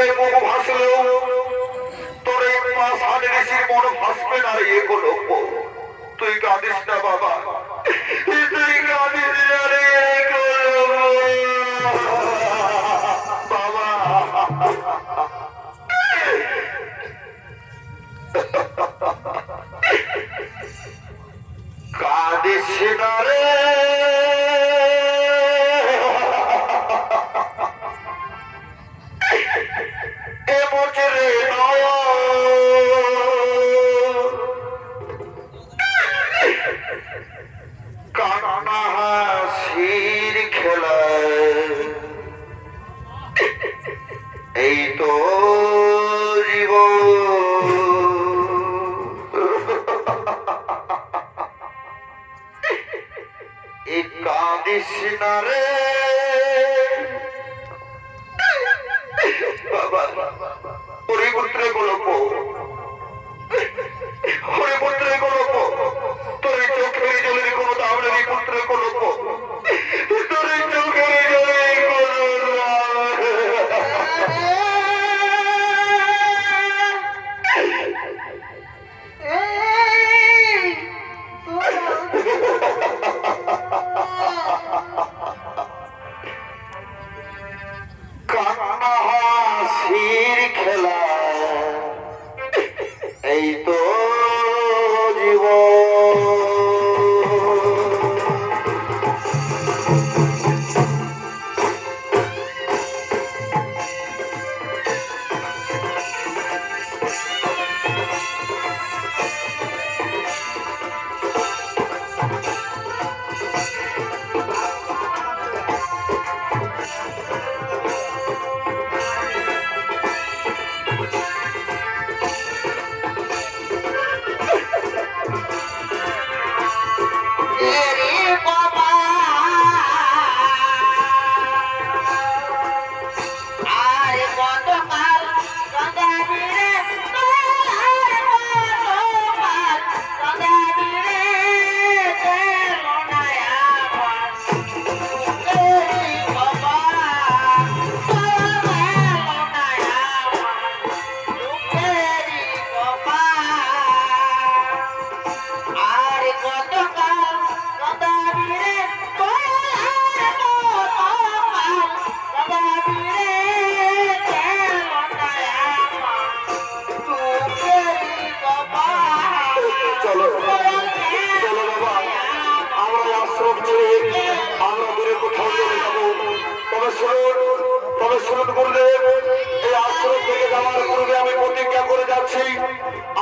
জলে মুখ ভাসলেও তোর এই পাষাণ ঋষির মন ভাসবে না রে গোলক। তুই কাঁদিস না বাবা, তুই কাঁদিস না রে বাবা। কাঁদিস না রে কান্না হাসির খেলা, এই তো জীবন। এই কাঁদিস না রে বাবা। হরিপুত্রে গোলক, হরিপুত্রে গোলক, তোর চোখের জলের কোনো দাম নেই পুত্রে গোলক, তোর চোখের জলের কোনো কান্না হাসির খেলা, এই তো জীবন।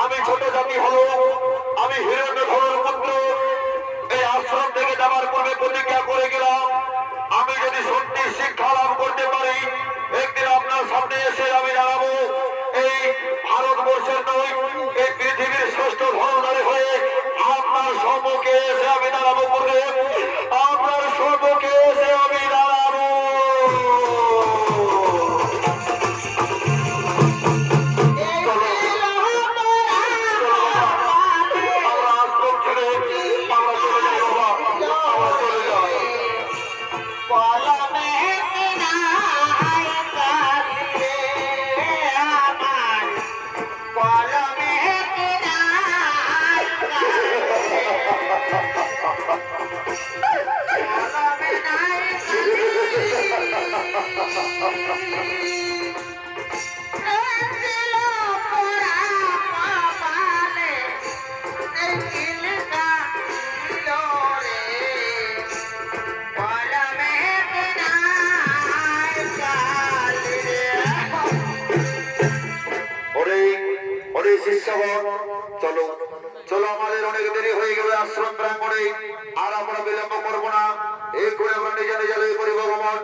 আমি ছোট জাতি হল, আমি হিরণ্যধরের পুত্র। এই আশ্রম থেকে যাওয়ার পূর্বে প্রতিজ্ঞা করে গেলাম, আমি যদি সত্যি শিক্ষা লাভ করতে পারি, একদিন আপনার সামনে এসে আমি জানাবো এই ভারতবর্ষের নয়, এই পৃথিবীর শ্রেষ্ঠ ধর্মধারী হয়ে আপনার সম্মুখে এসে আমি দাঁড়াবো করে, আপনার সম্মুখে এসে আমি দাঁড়াবো। চলো চলো, আমাদের অনেক দেরি হয়ে গেল আশ্রম প্রাঙ্গণে, আর আমরা বিলম্ব করবো না। এই করে আমরা নিজে নিজে করি ভগবান।